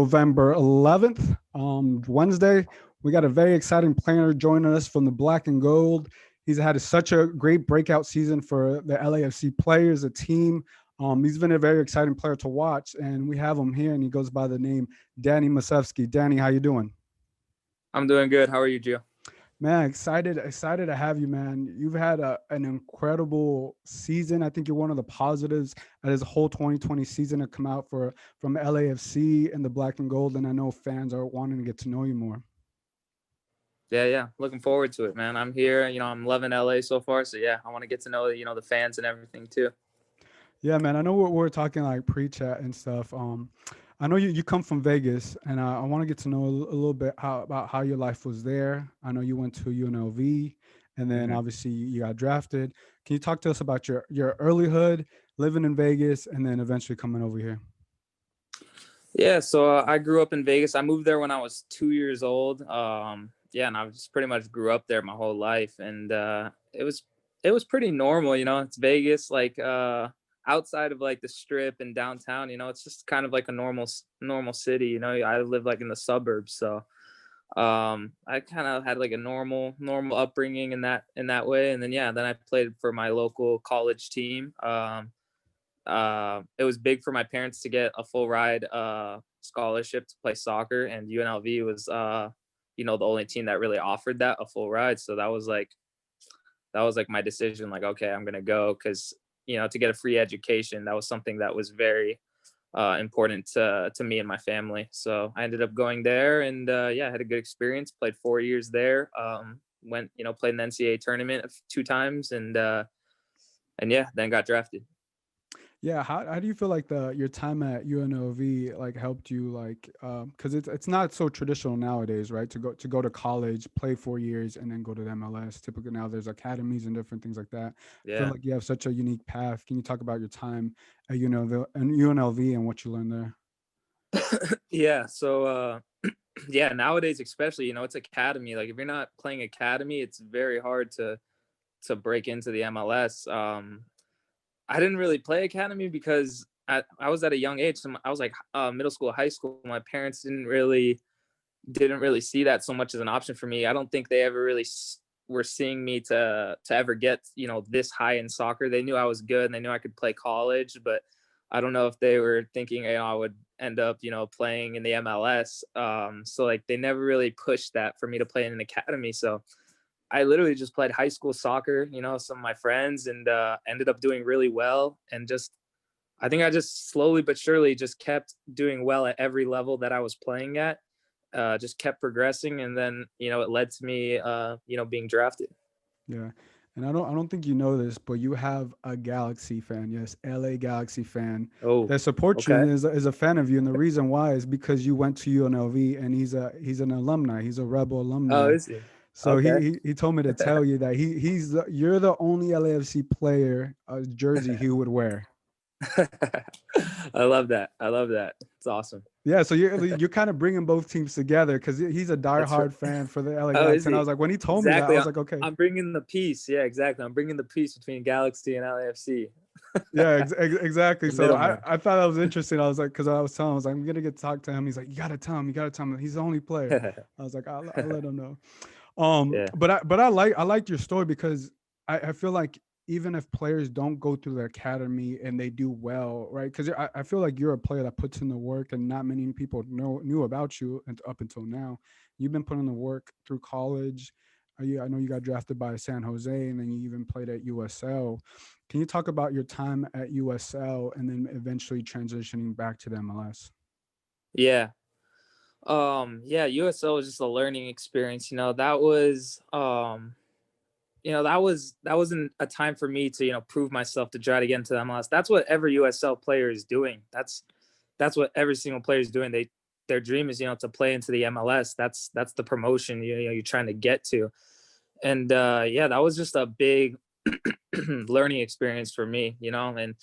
November 11th, Wednesday. We got a very exciting player joining us from the Black and Gold. He's had such a great breakout season for the LAFC players, the team. He's been a very exciting player to watch, and we have him here, and he goes by the name Danny Musovski. Danny, how you doing? I'm doing good. How are you, Gio? Man, excited to have you, man. You've had an incredible season. I think you're one of the positives at his whole 2020 season to come out from LAFC and the Black and Gold, and I know fans are wanting to get to know you more. Yeah. Looking forward to it, man. I'm here. I'm loving LA so far. So yeah, I want to get to know, the fans and everything too. Yeah, man. I know we're talking like pre-chat and stuff. I know you come from Vegas, and I want to get to know a little bit about how your life was there. I know you went to UNLV, and then hmm obviously you got drafted. Can you talk to us about your earlyhood, living in Vegas, and then eventually coming over here? Yeah. So I grew up in Vegas. I moved there when I was 2 years old. Yeah, and I just pretty much grew up there my whole life, and it was pretty normal. It's Vegas, like outside of like the Strip and downtown. It's just kind of like a normal city. I live like in the suburbs, so I kind of had like a normal upbringing in that way. And then then I played for my local college team. It was big for my parents to get a full ride scholarship to play soccer, and UNLV was the only team that really offered that, a full ride. So that was like my decision, like, okay, I'm gonna go, because to get a free education, that was something that was very important to me and my family. So I ended up going there, and I had a good experience. Played 4 years there. Went, played in the NCAA tournament 2 times, and then got drafted. Yeah, how do you feel like your time at UNLV like helped you, like because it's not so traditional nowadays, right? To go to college, play 4 years, and then go to the MLS. Typically now there's academies and different things like that. I feel Yeah. like you have such a unique path. Can you talk about your time at UNLV and what you learned there? Yeah. So yeah, nowadays especially, it's academy. Like if you're not playing academy, it's very hard to break into the MLS. I didn't really play academy because I was at a young age. So I was like middle school, high school. My parents didn't really see that so much as an option for me. I don't think they ever really were seeing me to ever get this high in soccer. They knew I was good, and they knew I could play college, but I don't know if they were thinking I would end up playing in the MLS. So like they never really pushed that for me to play in an academy. So I literally just played high school soccer, some of my friends, and ended up doing really well. And just, I think I just slowly but surely just kept doing well at every level that I was playing at. Just kept progressing, and then it led to me, being drafted. Yeah. And I don't think you know this, but you have a Galaxy fan, yes, LA Galaxy fan Oh, that supports you okay. and is a fan of you. And the reason why is because you went to UNLV, and he's an alumni. He's a Rebel Oh, alumni. is he? So Okay. he told me to tell you that you're the only LAFC player jersey he would wear. I love that. I love that. It's awesome. Yeah, so you're kind of bringing both teams together because he's a That's right. diehard fan for the LA Oh, is Galaxy, and I he? was like, when he told me that, I Exactly. was like, okay, I'm bringing the peace. Yeah, exactly. I'm bringing the peace between Galaxy and LAFC. yeah, exactly. The So I, middleman. I thought that was interesting. I was like, because I was telling him, I was like, I'm gonna get to talk to him. He's like, you gotta tell him, he's the only player. I was like, I'll let him know. Yeah. But I like your story because I feel like even if players don't go through the academy and they do well, right? Because I feel like you're a player that puts in the work, and not many people knew about you and up until now. You've been putting the work through college. I know you got drafted by San Jose, and then you even played at USL. Can you talk about your time at USL and then eventually transitioning back to the MLS? Yeah. Yeah, USL was just a learning experience. That wasn't a time for me to, prove myself to try to get into the MLS. That's what every USL player is doing. That's what every single player is doing. Their dream is, to play into the MLS. That's the promotion you're trying to get to. And that was just a big learning experience for me, and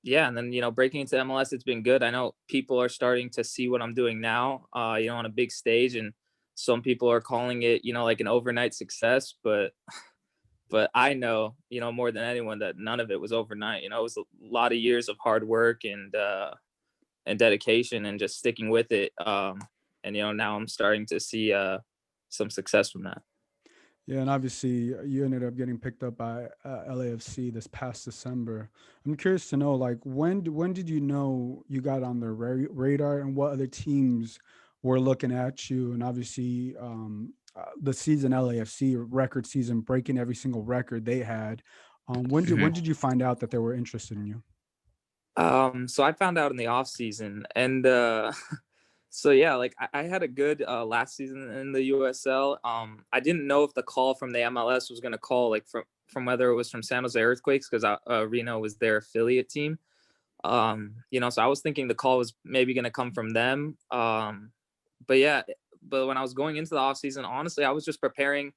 and then breaking into MLS, it's been good. I know people are starting to see what I'm doing now, on a big stage, and some people are calling it, like an overnight success, but I know, more than anyone, that none of it was overnight. It was a lot of years of hard work, and and dedication and just sticking with it. And now I'm starting to see some success from that. Yeah, and obviously you ended up getting picked up by LAFC this past December. I'm curious to know, like, when did you know you got on their radar, and what other teams were looking at you? And obviously, the season LAFC record season, breaking every single record they had. When did you find out that they were interested in you? So I found out in the off season, and so yeah, like I had a good last season in the USL. I didn't know if the call from the MLS was going to call like from whether it was from San Jose Earthquakes, because Reno was their affiliate team. So I was thinking the call was maybe going to come from them. But yeah, but when I was going into the off season, honestly, I was just preparing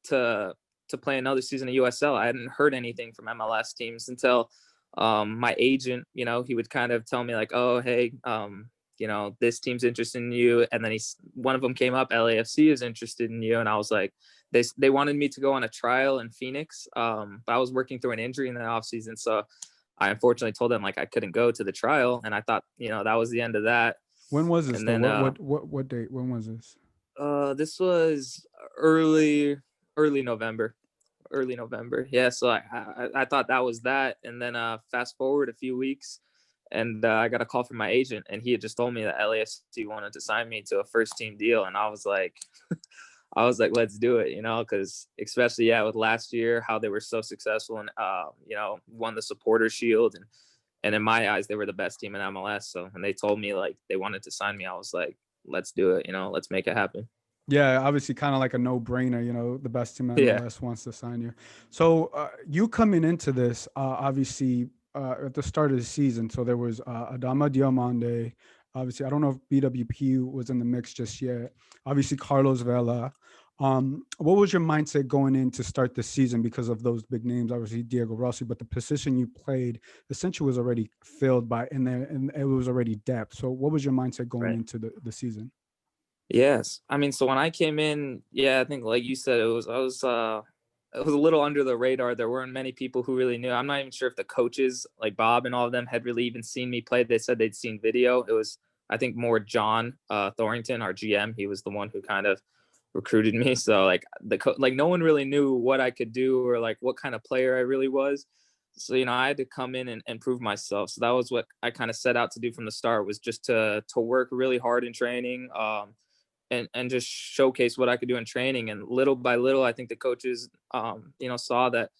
to play another season of USL. I hadn't heard anything from MLS teams until my agent, he would kind of tell me like, oh, hey, this team's interested in you. And then one of them came up, LAFC is interested in you. And I was like, they wanted me to go on a trial in Phoenix. But I was working through an injury in the off season. So I unfortunately told them like I couldn't go to the trial. And I thought, that was the end of that. When was this And though? then, What date? When was this? this was early November. Early November. Yeah. So I thought that was that. And then fast forward a few weeks, and I got a call from my agent, and he had just told me that LAFC wanted to sign me to a first team deal. And I was like, let's do it, because especially, with last year, how they were so successful and, won the supporter shield. And in my eyes, they were the best team in MLS. So when they told me like they wanted to sign me, I was like, let's do it, let's make it happen. Yeah, obviously, kind of like a no-brainer. The best team in Yeah. MLS wants to sign you. So you coming into this, obviously, at the start of the season. So there was Adama Diomande. Obviously, I don't know if BWP was in the mix just yet. Obviously, Carlos Vela. What was your mindset going in to start the season because of those big names? Obviously, Diego Rossi, but the position you played essentially was already filled by in there, and it was already depth. So what was your mindset going Right. into the season? Yes. I mean, so when I came in, I think like you said, it was a little under the radar. There weren't many people who really knew. I'm not even sure if the coaches like Bob and all of them had really even seen me play. They said they'd seen video. It was, I think, more John Thorrington, our GM. He was the one who kind of recruited me. So like no one really knew what I could do or like what kind of player I really was. So, I had to come in and prove myself. So that was what I kind of set out to do from the start, was just to work really hard in training. And just showcase what I could do in training. And little by little, I think the coaches, saw that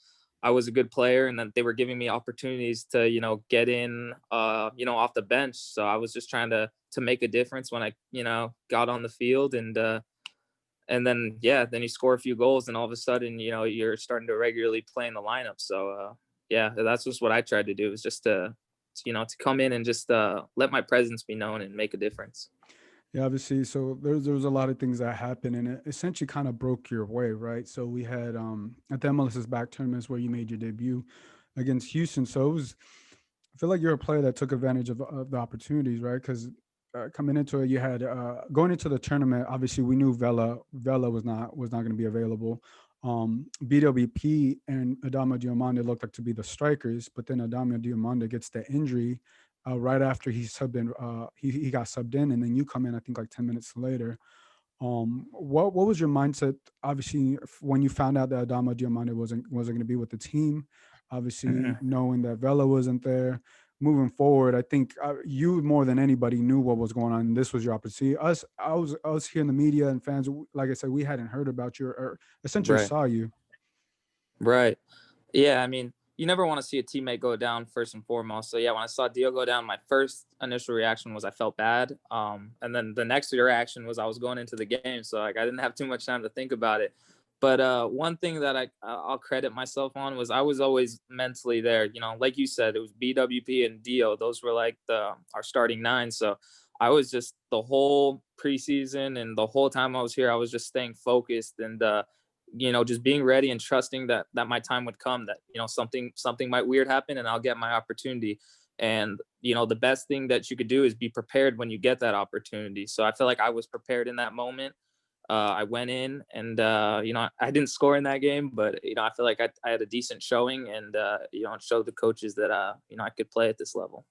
I was a good player and that they were giving me opportunities to, get in, off the bench. So I was just trying to make a difference when I, got on the field. And then, then you score a few goals and all of a sudden, you're starting to regularly play in the lineup. So, that's just what I tried to do, is just to come in and just let my presence be known and make a difference. Yeah, obviously. So there was a lot of things that happened, and it essentially kind of broke your way, right? So we had at the MLS's back tournaments where you made your debut against Houston. So it was, I feel like you're a player that took advantage of the opportunities, right? Because coming into it, you had going into the tournament. Obviously, we knew Vela was not going to be available. BWP and Adama Diomande looked like to be the strikers, but then Adama Diomande gets the injury right after he subbed in. He got subbed in, and then you come in. I think like 10 minutes later. What was your mindset? Obviously, when you found out that Adama Diomande wasn't going to be with the team, obviously knowing that Vela wasn't there. Moving forward, I think you more than anybody knew what was going on. And this was your opportunity. I was here in the media and fans. Like I said, we hadn't heard about you or essentially Right. saw you. Right. Yeah. I mean, you never want to see a teammate go down first and foremost. So when I saw Dio go down, my first initial reaction was I felt bad. And then the next reaction was I was going into the game. So like I didn't have too much time to think about it. But one thing that I'll credit myself on was I was always mentally there. Like you said, it was BWP and Dio. Those were like our starting nine. So I was just the whole preseason and the whole time I was here, I was just staying focused and just being ready and trusting that my time would come, that something might weird happen and I'll get my opportunity. And the best thing that you could do is be prepared when you get that opportunity. So I feel like I was prepared in that moment. I went in and I didn't score in that game, but I feel like I had a decent showing and it showed the coaches that I could play at this level.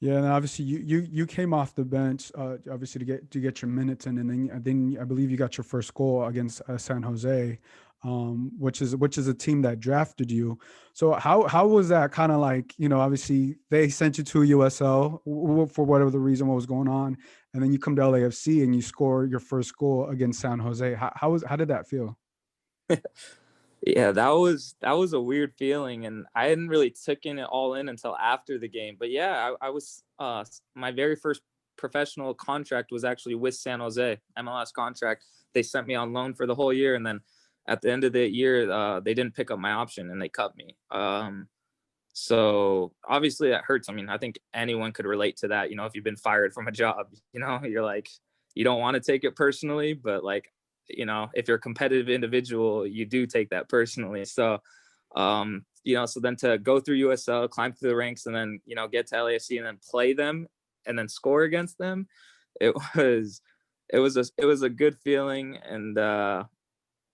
Yeah, and obviously you came off the bench, obviously to get your minutes in, and then I believe you got your first goal against San Jose, which is a team that drafted you. So how was that kind of like, obviously they sent you to USL for whatever the reason what was going on, and then you come to LAFC and you score your first goal against San Jose. How did that feel? Yeah, that was a weird feeling, and I hadn't really taken it all in until after the game. But yeah, I was my very first professional contract was actually with San Jose, MLS contract. They sent me on loan for the whole year, and then at the end of the year, they didn't pick up my option and they cut me. So obviously that hurts. I mean, I think anyone could relate to that. If you've been fired from a job, you're like, you don't want to take it personally, but like, if you're a competitive individual, you do take that personally. So, so then to go through USL, climb through the ranks, and then, get to LAFC and then play them and then score against them, it was, it was a good feeling.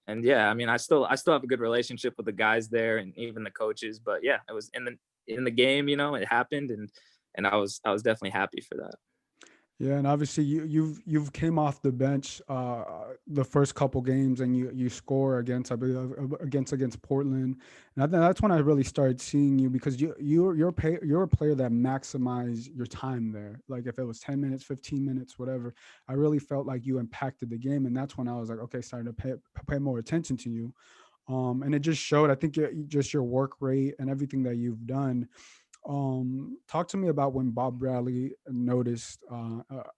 And yeah, I mean, I still have a good relationship with the guys there and even the coaches. But yeah, it was in the game, it happened, and I was definitely happy for that. Yeah, and obviously you've came off the bench the first couple games, and you score against, I believe, against Portland, and I think that's when I really started seeing you, because you're a player that maximize your time there. Like if it was 10 minutes, 15 minutes, whatever, I really felt like you impacted the game, and that's when I was like, okay, starting to pay more attention to you. And it just showed. I think just your work rate and everything that you've done. Talk to me about when Bob Bradley noticed,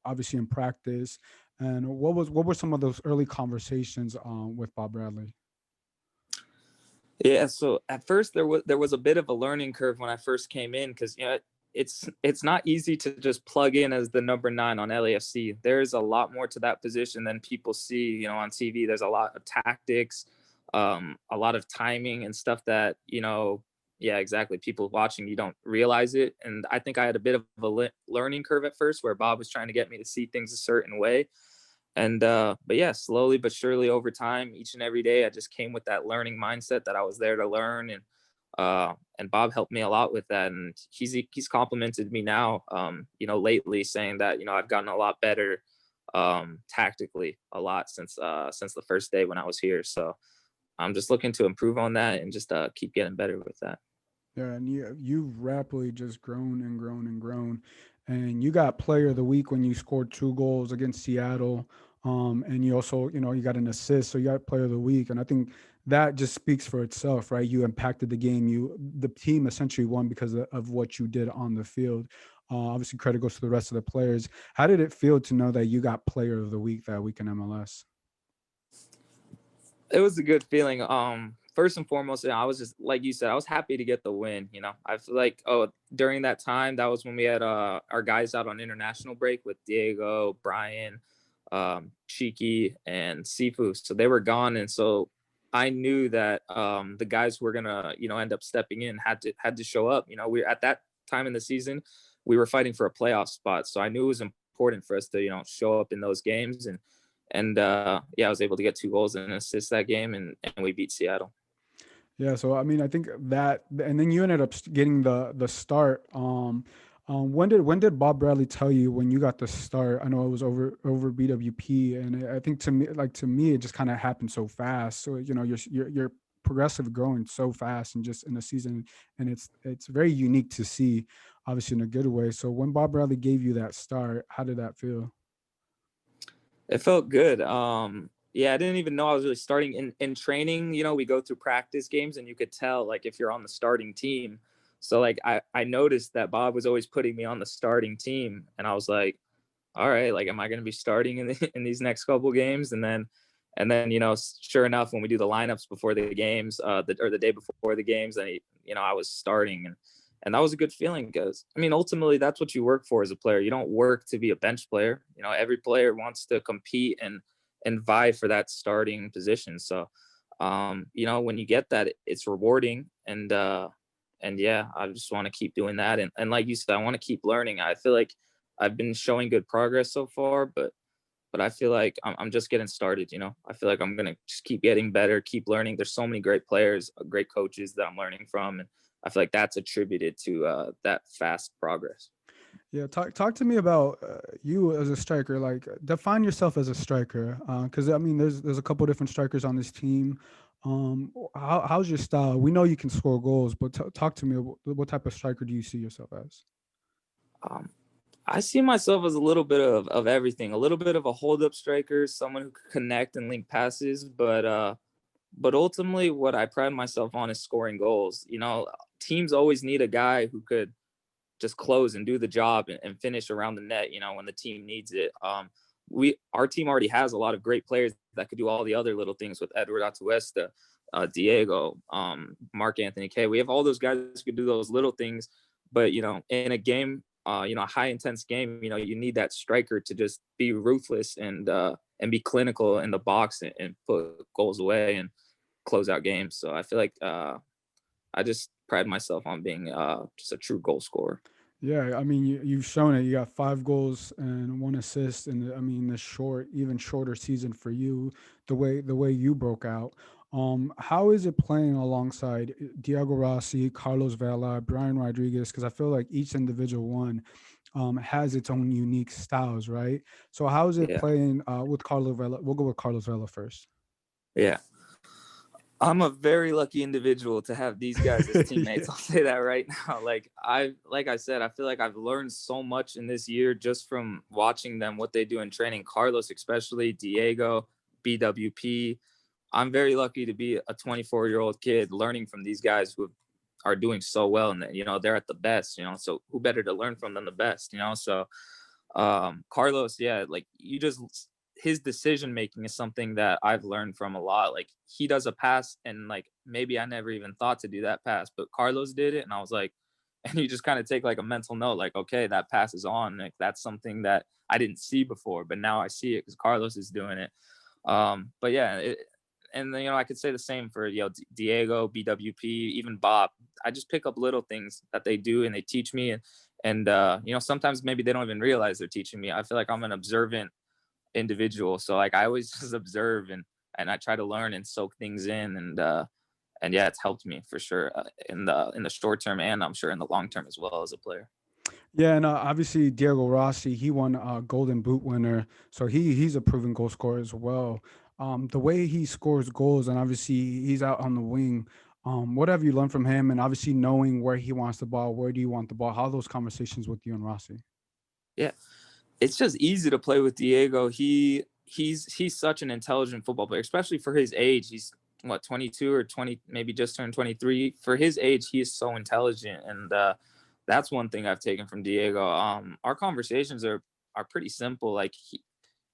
obviously in practice, and what were some of those early conversations with Bob Bradley? Yeah, so at first there was a bit of a learning curve when I first came in, because it's not easy to just plug in as the number 9 on LAFC. There's a lot more to that position than people see, on TV. There's a lot of tactics, a lot of timing and stuff that, yeah, exactly. People watching, you don't realize it. And I think I had a bit of a learning curve at first, where Bob was trying to get me to see things a certain way. And but yeah, slowly but surely over time, each and every day, I just came with that learning mindset that I was there to learn. And Bob helped me a lot with that. And he's complimented me now, lately, saying that, I've gotten a lot better tactically, a lot since the first day when I was here. So I'm just looking to improve on that and just keep getting better with that. Yeah, and you've rapidly just grown and grown and grown, and you got Player of the Week when you scored 2 goals against Seattle, and you also you got an assist, so you got Player of the Week, and I think that just speaks for itself, right? You impacted the game. The team essentially won because of what you did on the field. Obviously, credit goes to the rest of the players. How did it feel to know that you got Player of the Week that week in MLS? It was a good feeling. First and foremost, I was just like you said, I was happy to get the win. I feel like, during that time, that was when we had our guys out on international break with Diego, Brian, Cheeky, and Sifu. So they were gone, and so I knew that the guys who were gonna end up stepping in had to show up. We at that time in the season, we were fighting for a playoff spot, so I knew it was important for us to show up in those games. And yeah, I was able to get 2 goals and an assist that game, and we beat Seattle. Yeah, so I mean, I think that, and then you ended up getting the start. When did Bob Bradley tell you when you got the start? I know it was over BWP, and I think to me, it just kind of happened so fast. So you're progressive growing so fast and just in a season, and it's very unique to see, obviously in a good way. So when Bob Bradley gave you that start, how did that feel? It felt good. Yeah, I didn't even know I was really starting in training. We go through practice games, and you could tell, like, if you're on the starting team. So like I noticed that Bob was always putting me on the starting team, and I was like, all right, like, am I going to be starting in these next couple games? And then sure enough, when we do the lineups before the games, the day before the games, I was starting. And that was a good feeling, because I mean, ultimately, that's what you work for as a player. You don't work to be a bench player. Every player wants to compete and vie for that starting position. So when you get that, it's rewarding. And yeah, I just want to keep doing that. And like you said, I want to keep learning. I feel like I've been showing good progress so far, but I feel like I'm just getting started. I feel like I'm gonna just keep getting better, keep learning. There's so many great players, great coaches that I'm learning from, and I feel like that's attributed to that fast progress. Yeah, talk to me about you as a striker. Like, define yourself as a striker, because I mean, there's a couple different strikers on this team. How's your style? We know you can score goals, but talk to me. What type of striker do you see yourself as? Um, I see myself as a little bit of everything, a little bit of a hold up striker, someone who could connect and link passes, but ultimately what I pride myself on is scoring goals. You know, teams always need a guy who could just close and do the job and finish around the net, you know, when the team needs it. Our team already has a lot of great players that could do all the other little things with Edward Atuesta, Diego, Mark Anthony K. We have all those guys who could do those little things, but you know, in a game, you know, a high intense game, you know, you need that striker to just be ruthless and be clinical in the box and put goals away and close out games. So I feel like I just pride myself on being just a true goal scorer. Yeah, I mean, you've shown it. You got 5 goals and 1 assist, and I mean, the even shorter season for you. The way you broke out. How is it playing alongside Diego Rossi, Carlos Vela, Brian Rodriguez? Because I feel like each individual one has its own unique styles, right? So how is it Yeah, playing with Carlos Vela? We'll go with Carlos Vela first. yeah. I'm a very lucky individual to have these guys as Yeah. teammates. I'll say that right now. Like I said, I feel like I've learned so much in this year just from watching them, what they do in training. Carlos, especially Diego, BWP. I'm very lucky to be a 24-year-old kid learning from these guys who are doing so well, and you know they're at the best. You know, so who better to learn from than the best? You know, so Carlos, yeah, like you just his decision making is something that I've learned from a lot. Like he does a pass and like maybe I never even thought to do that pass, but Carlos did it and I was like, and you just kind of take like a mental note, like, okay, that pass is on. Like that's something that I didn't see before, but now I see it because Carlos is doing it. But yeah, and then, you know, I could say the same for, you know, Diego, BWP, even Bob. I just pick up little things that they do and they teach me, and you know, sometimes maybe they don't even realize they're teaching me. I feel like I'm an observant individual, so like I always just observe and I try to learn and soak things in, and yeah, it's helped me for sure in the short term, and I'm sure in the long term as well as a player. Yeah, and obviously Diego Rossi, he won Golden Boot winner, so he's a proven goal scorer as well. The way he scores goals, and obviously he's out on the wing. What have you learned from him? And obviously knowing where he wants the ball, where do you want the ball? How are those conversations with you and Rossi? Yeah, it's just easy to play with Diego. He's such an intelligent football player, especially for his age. He's what 22 or 20, maybe just turned 23. For his age, he is so intelligent, and that's one thing I've taken from Diego. Our conversations are pretty simple. Like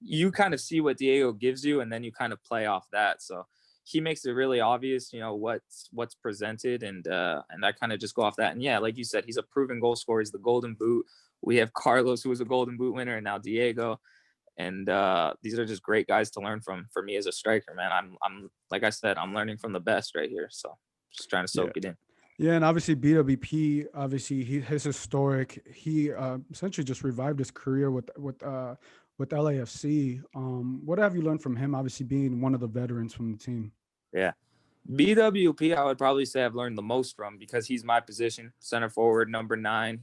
you kind of see what Diego gives you, and then you kind of play off that. So he makes it really obvious, you know, what's presented, and I kind of just go off that. And yeah, like you said, he's a proven goal scorer. He's the Golden Boot. We have Carlos, who was a Golden Boot winner, and now Diego. And these are just great guys to learn from for me as a striker, man. I'm like I said, I'm learning from the best right here. So just trying to Yeah. soak it in. Yeah, and obviously BWP, obviously his historic, he essentially just revived his career with LAFC. What have you learned from him? Obviously being one of the veterans from the team. Yeah. BWP, I would probably say I've learned the most from because he's my position, center forward, number 9.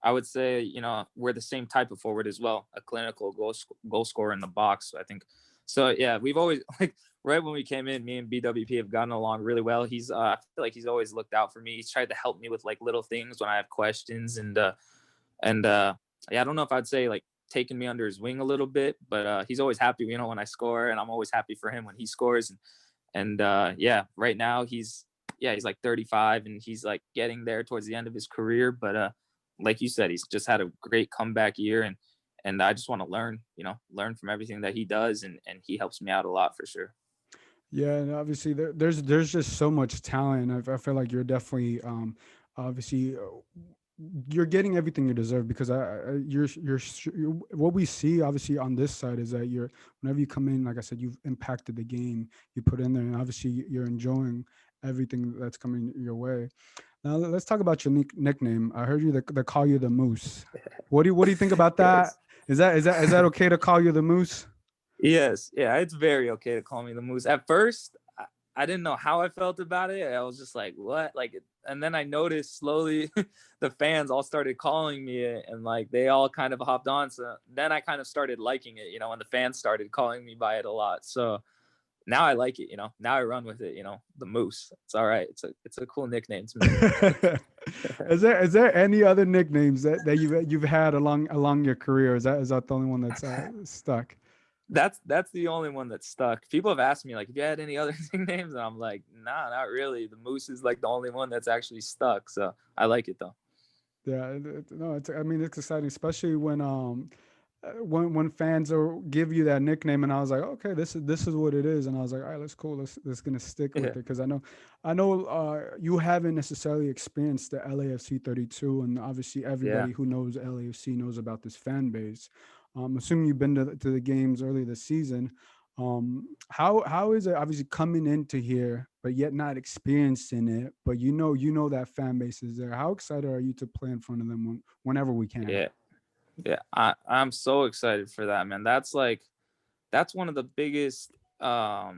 I would say, you know, we're the same type of forward as well, a clinical goal scorer in the box. So I think, so yeah, we've always like right when we came in, me and BWP have gotten along really well. I feel like he's always looked out for me. He's tried to help me with like little things when I have questions, and yeah, I don't know if I'd say like taking me under his wing a little bit, but he's always happy, you know, when I score, and I'm always happy for him when he scores, and yeah, right now he's like 35 and he's like getting there towards the end of his career, but like you said, he's just had a great comeback year, and I just want to learn, you know, learn from everything that he does, and he helps me out a lot for sure. Yeah, and obviously there's just so much talent. I feel like you're definitely obviously you're getting everything you deserve because what we see obviously on this side is that you're whenever you come in, like I said, you've impacted the game you put in there, and obviously you're enjoying everything that's coming your way. Now let's talk about your nickname. I heard they call you the Moose. What do you think about that? Yes. Is that okay to call you the Moose? Yes, yeah, it's very okay to call me the Moose. At first, I didn't know how I felt about it. I was just like, what? Like, then I noticed slowly the fans all started calling me it, and like they all kind of hopped on. So then I kind of started liking it, and the fans started calling me by it a lot. So now I like it, now I run with it, the Moose. It's all right. It's a cool nickname to me. Is there any other nicknames that you've had along your career? Is that the only one that's stuck? That's the only one that stuck. People have asked me like, if you had any other nicknames, and I'm like, nah, not really. The Moose is like the only one that's actually stuck. So I like it though. Yeah, no, I mean, it's exciting, especially when fans give you that nickname, and I was like, okay, this is what it is, and I was like, all right, that's cool. Let's gonna stick with Yeah. it because I know you haven't necessarily experienced the LAFC 32, and obviously Yeah. everybody who knows LAFC knows about this fan base. Assuming you've been to the games early this season, how is it obviously coming into here, but yet not experiencing it, but you know that fan base is there. How excited are you to play in front of them whenever we can? Yeah. Yeah. I'm so excited for that, man. That's one of the biggest, the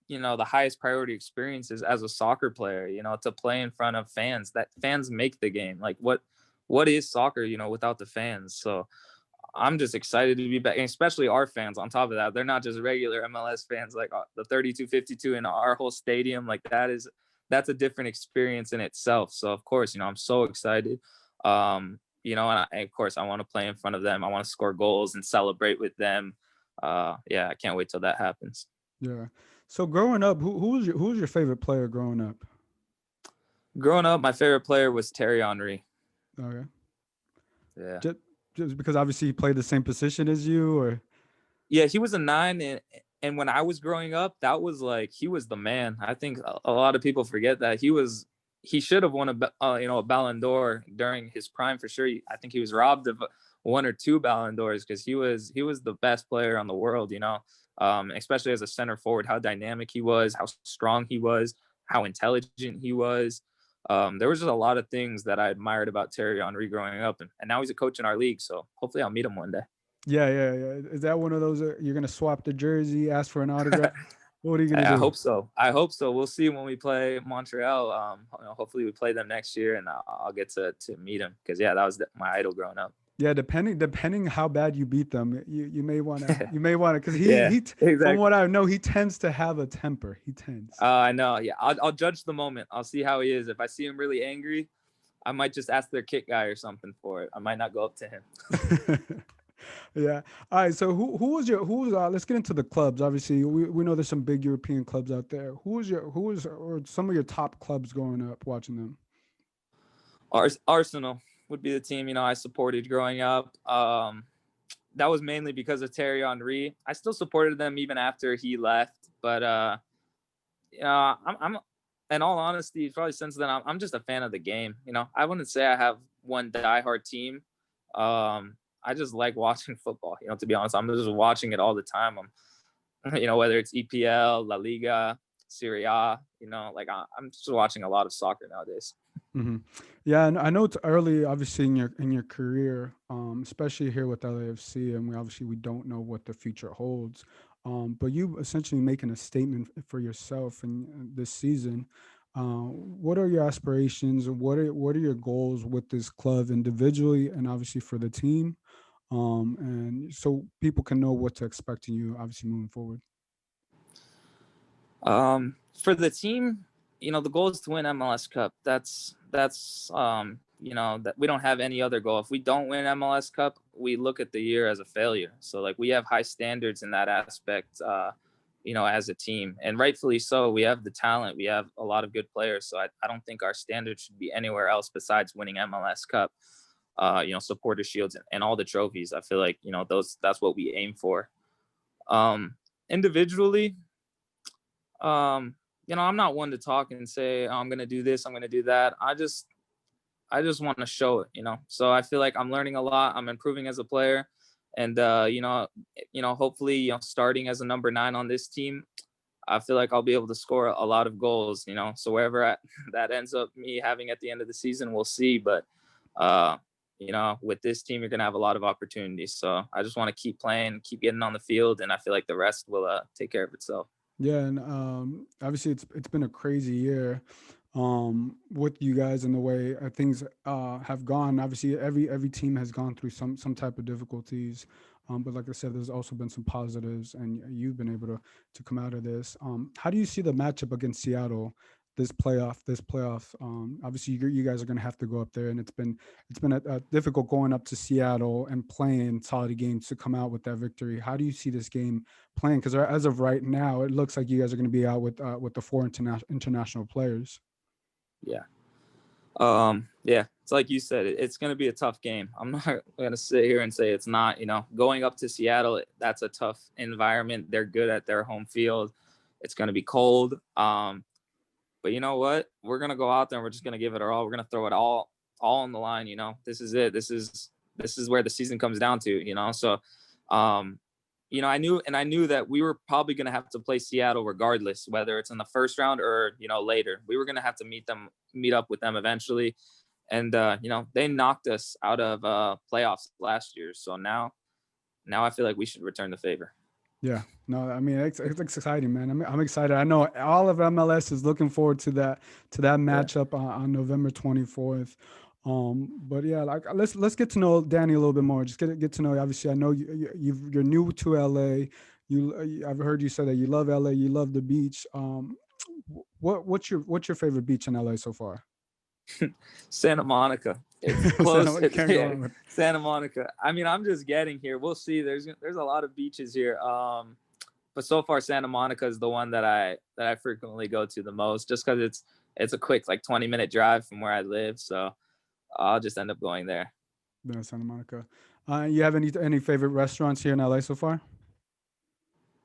highest priority experiences as a soccer player, to play in front of fans. That fans make the game. Like what is soccer, without the fans? So I'm just excited to be back, and especially our fans. On top of that, they're not just regular MLS fans, like the 3252 in our whole stadium. Like that's a different experience in itself. So of course, I'm so excited. And of course I want to play in front of them. I want to score goals and celebrate with them. Yeah, I can't wait till that happens. Yeah. So growing up, who was your favorite player growing up? Growing up, my favorite player was Terry Henry. Okay. Yeah. Just because obviously he played the same position as you, or Yeah, he was a 9, and when I was growing up, that was like he was the man. I think a lot of people forget that he should have won a Ballon d'Or during his prime for sure. I think he was robbed of one or two Ballon d'Ors because he was the best player on the world. Especially as a center forward, how dynamic he was, how strong he was, how intelligent he was. There was just a lot of things that I admired about Terry Henry growing up, and now he's a coach in our league. So hopefully I'll meet him one day. yeah. Is that one of those you're gonna swap the jersey, ask for an autograph? What are you gonna I do? hope so. I hope so. We'll see when we play Montreal. Hopefully we play them next year, and I'll get to meet him because yeah, that was my idol growing up. Yeah, depending how bad you beat them, you may wanna because Yeah, from exactly. what I know, he tends to have a temper. He tends. I know. Yeah, I'll judge the moment. I'll see how he is. If I see him really angry, I might just ask their kit guy or something for it. I might not go up to him. Yeah. All right. So who was let's get into the clubs. Obviously, we know there's some big European clubs out there. Who was or some of your top clubs growing up watching them? Arsenal would be the team I supported growing up. That was mainly because of Terry Henry. I still supported them even after he left, but I'm in all honesty, probably since then, I'm just a fan of the game. I wouldn't say I have one diehard team. I just like watching football. To be honest, I'm just watching it all the time. Whether it's EPL, La Liga, Serie A. Like I'm just watching a lot of soccer nowadays. Hmm. Yeah, and I know it's early, obviously in your career, especially here with LAFC, and we don't know what the future holds. But you essentially making a statement for yourself in this season. What are your aspirations? What are your goals with this club individually, and obviously for the team? And so people can know what to expect in you, obviously moving forward. For the team, the goal is to win MLS Cup. That's that we don't have any other goal. If we don't win MLS Cup, we look at the year as a failure. So like we have high standards in that aspect. As a team, and rightfully so. We have the talent. We have a lot of good players. So I don't think our standards should be anywhere else besides winning MLS Cup. Supporter shields and all the trophies. I feel like that's what we aim for. Individually, I'm not one to talk and say, oh, I'm gonna do this, I'm gonna do that. I just want to show it. So I feel like I'm learning a lot. I'm improving as a player, and hopefully, starting as a number 9 on this team, I feel like I'll be able to score a lot of goals. So wherever that ends up me having at the end of the season, we'll see. But with this team, you're gonna have a lot of opportunities. So I just want to keep playing, keep getting on the field, and I feel like the rest will take care of itself. Yeah, and obviously it's been a crazy year, with you guys and the way things have gone. Obviously, every team has gone through some type of difficulties. But like I said, there's also been some positives, and you've been able to come out of this. How do you see the matchup against Seattle this playoff? Obviously, you guys are going to have to go up there, and it's been a difficult going up to Seattle and playing solid games to come out with that victory. How do you see this game playing? Because as of right now, it looks like you guys are going to be out with the four international players. Yeah. Yeah, it's like you said, it's going to be a tough game. I'm not going to sit here and say it's not. Going up to Seattle, that's a tough environment. They're good at their home field. It's going to be cold. But you know what? We're going to go out there and we're just going to give it our all. We're going to throw it all on the line. This is it. This is where the season comes down to. So, I knew that we were probably going to have to play Seattle regardless, whether it's in the first round or, later. We were going to have to meet up with them eventually. And, they knocked us out of playoffs last year. So now I feel like we should return the favor. Yeah, no, I mean it's exciting, man. I'm excited. I know all of MLS is looking forward to that matchup on November 24th. But yeah, like let's get to know Danny a little bit more. Just get to know you. Obviously, I know you're new to LA. I've heard you say that you love LA. You love the beach. What's your favorite beach in LA so far? Santa Monica. It's close. Santa Monica. I mean, I'm just getting here. We'll see. There's a lot of beaches here. But so far Santa Monica is the one that I frequently go to the most, just because it's a quick 20-minute drive from where I live. So I'll just end up going there. Yeah, Santa Monica. You have any favorite restaurants here in LA so far?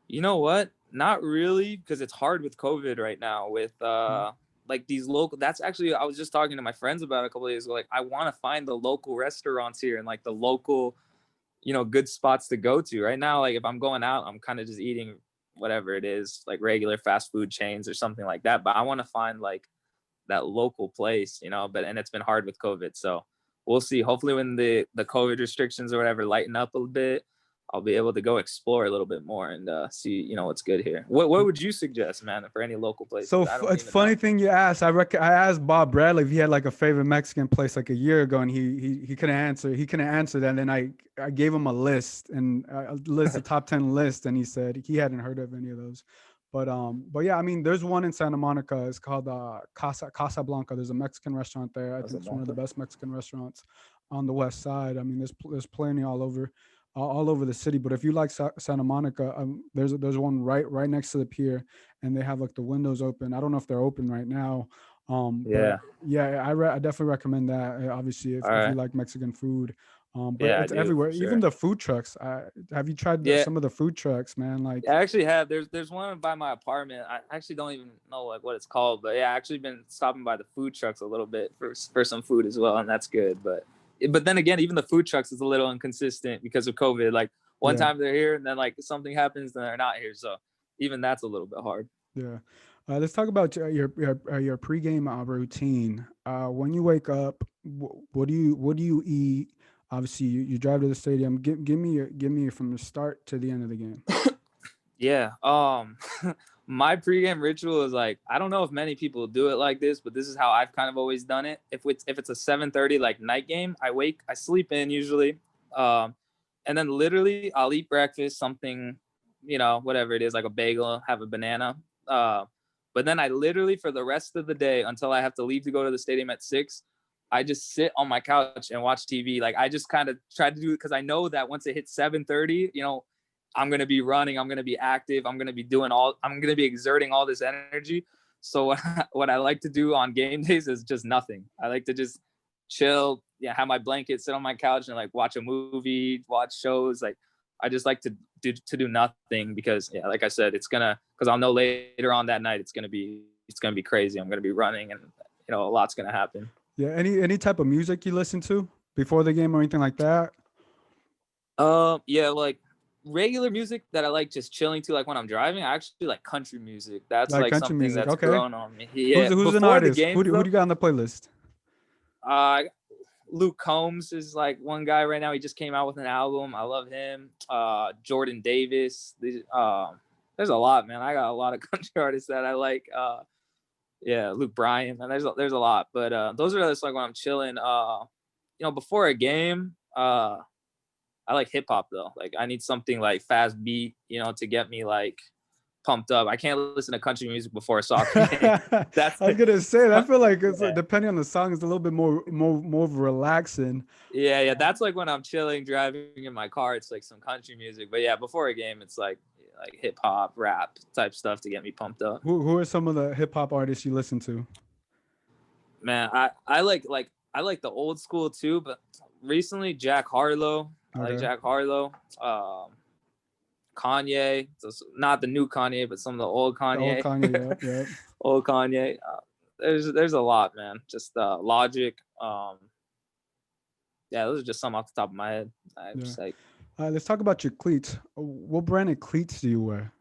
You know what? Not really, because it's hard with COVID right now with these local. That's actually, I was just talking to my friends about it a couple of days ago. I want to find the local restaurants here and the local, good spots to go to. Right now, if I'm going out, I'm kind of just eating whatever it is, regular fast food chains or something like that. But I want to find that local place, and it's been hard with COVID. So we'll see. Hopefully when the COVID restrictions or whatever lighten up a bit, I'll be able to go explore a little bit more and see, what's good here. What would you suggest, man, for any local places? So it's funny thing you asked. I asked Bob Bradley if he had a favorite Mexican place a year ago, and he couldn't answer. He couldn't answer that. And then I gave him a list a top 10 list, and he said he hadn't heard of any of those. But yeah, I mean, there's one in Santa Monica. It's called Casa Blanca. There's a Mexican restaurant there. I think it's one of the best Mexican restaurants on the west side. I mean, there's plenty all over the city. But if you like Santa Monica, there's one right next to the pier, and they have the windows open. I don't know if they're open right now. But yeah, I definitely recommend that. Obviously, if you like Mexican food. But it's everywhere. Sure. Even the food trucks. Have you tried some of the food trucks, man? I actually have. There's one by my apartment. I actually don't even know what it's called, but yeah, I actually been stopping by the food trucks a little bit for some food as well, and that's good. But then again, even the food trucks is a little inconsistent because of COVID. One time they're here, and then something happens, then they're not here. So even that's a little bit hard. Yeah. Let's talk about your pregame routine. When you wake up, what do you eat? Obviously, you drive to the stadium. Give me from the start to the end of the game. Yeah. My pregame ritual is I don't know if many people do it like this, but this is how I've kind of always done it. If it's a 7:30 night game, I sleep in usually, and then literally I'll eat breakfast, something, whatever it is, like a bagel, have a banana. But then I literally for the rest of the day until I have to leave to go to the stadium at 6. I just sit on my couch and watch TV. I just kind of try to do it because I know that once it hits 7:30, I'm going to be running. I'm going to be active. I'm going to be exerting all this energy. So what I like to do on game days is just nothing. I like to just chill, have my blanket, sit on my couch and watch a movie, watch shows. I just like to do nothing because like I said, because I'll know later on that night, it's going to be crazy. I'm going to be running and, a lot's going to happen. Yeah. Any type of music you listen to before the game or anything like that? Yeah, regular music that I like just chilling to, when I'm driving. I actually like country music. That's country something music. That's grown on me. Yeah. Who's an artist? Who do you got on the playlist? Luke Combs is one guy right now. He just came out with an album. I love him. Jordan Davis. There's a lot, man. I got a lot of country artists that I like. Yeah, Luke Bryan, and there's a lot, but those are just like when I'm chilling. Before a game, I like hip hop though. Like I need something like fast beat, to get me like pumped up. I can't listen to country music before a soccer game. I That's was gonna say, I feel like it's yeah. depending on the song, it's a little bit more relaxing. Yeah. That's like when I'm chilling, driving in my car. It's like some country music. But yeah, before a game, it's like hip hop, rap type stuff to get me pumped up. Who are some of the hip hop artists you listen to? Man, I like the old school too, but recently Jack Harlow. I like Jack Harlow. Kanye, so not the new Kanye, but some of the old Kanye. The old Kanye, yeah. Old Kanye. There's a lot, man. Just Logic. Yeah, those are just some off the top of my head. Let's talk about your cleats. What brand of cleats do you wear?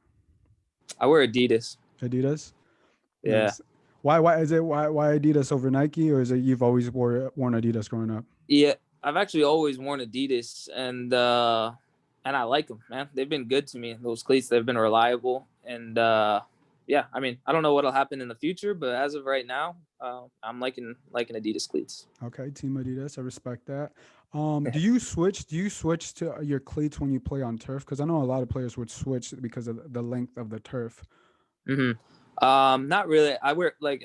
I wear Adidas. Adidas. Yeah. Nice. Why Adidas over Nike, or is it you've always worn Adidas growing up? Yeah, I've actually always worn Adidas, and I like them, man. They've been good to me. Those cleats, they've been reliable, and yeah. I mean, I don't know what'll happen in the future, but as of right now, I'm liking Adidas cleats. Okay, Team Adidas. I respect that. Do you switch to your cleats when you play on turf? Because I know a lot of players would switch because of the length of the turf. Mm-hmm. Not really. I wear like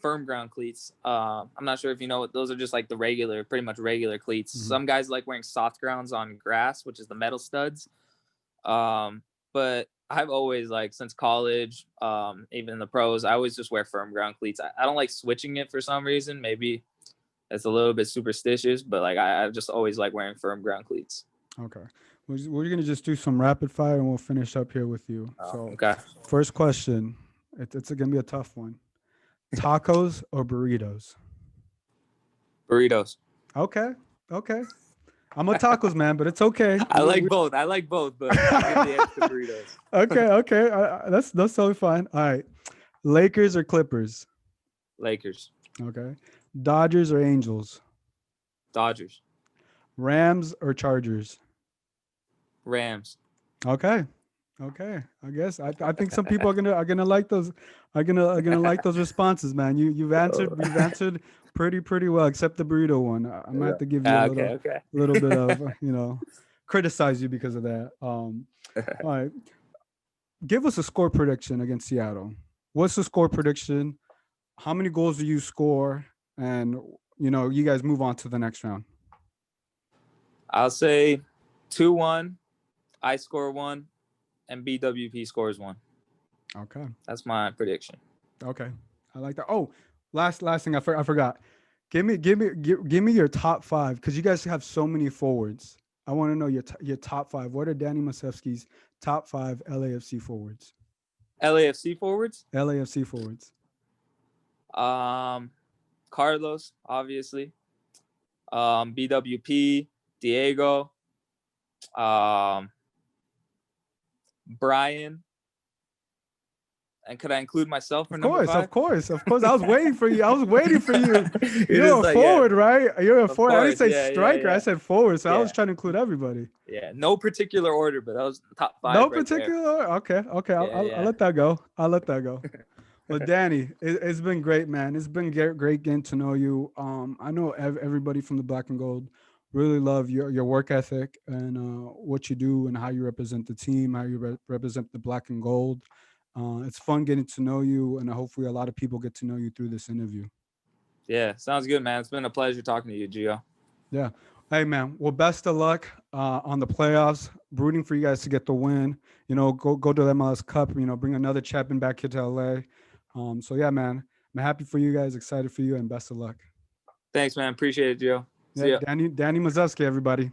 firm ground cleats. I'm not sure if you know what those are. Just like the pretty much regular cleats. Mm-hmm. Some guys like wearing soft grounds on grass, which is the metal studs. But I've always, like, since college, even in the pros, I always just wear firm ground cleats. I don't like switching it for some reason. Maybe it's a little bit superstitious, but like I just always like wearing firm ground cleats. Okay. We're gonna just do some rapid fire and we'll finish up here with you. Okay. First question. It's gonna be a tough one. Tacos or burritos? Burritos. Okay. I'm a tacos man, but it's okay. I like both, but I give the edge to burritos. Okay. That's totally fine. All right. Lakers or Clippers? Lakers. Okay. Dodgers or Angels? Dodgers. Rams or Chargers? Rams. Okay. I guess I think some people are gonna like those. Are gonna like those responses, man. You've answered pretty well, except the burrito one. I'm gonna have to give you a little bit of criticize you because of that. All right. Give us a score prediction against Seattle. What's the score prediction? How many goals do you score? And you guys move on to the next round. I'll say 2-1. I score 1. And BWP scores 1. Okay. That's my prediction. Okay. I like that. Oh, last thing I forgot. Give me your top 5, because you guys have so many forwards. I want to know your top 5. What are Danny Musovski's top 5 LAFC forwards? LAFC forwards? LAFC forwards. Carlos, obviously. BWP, Diego. Brian, and could I include myself for number 5? Of course. I was waiting for you. You're a forward, right? You're a forward. I didn't say striker. Yeah. I said forward. So I was trying to include everybody. Yeah, no particular order, but that was top 5. No particular order. Okay. I'll let that go. Well, Danny, it's been great, man. It's been great getting to know you. I know everybody from the Black and Gold really love your work ethic and what you do and how you represent the team, how you represent the Black and Gold. It's fun getting to know you, and hopefully a lot of people get to know you through this interview. Yeah, sounds good, man. It's been a pleasure talking to you, Gio. Yeah. Hey, man. Well, best of luck on the playoffs. Rooting for you guys to get the win. Go to the MLS Cup. Bring another champion back here to LA. So yeah, man. I'm happy for you guys. Excited for you, and best of luck. Thanks, man. Appreciate it, Gio. Yeah, Danny Musovski, everybody.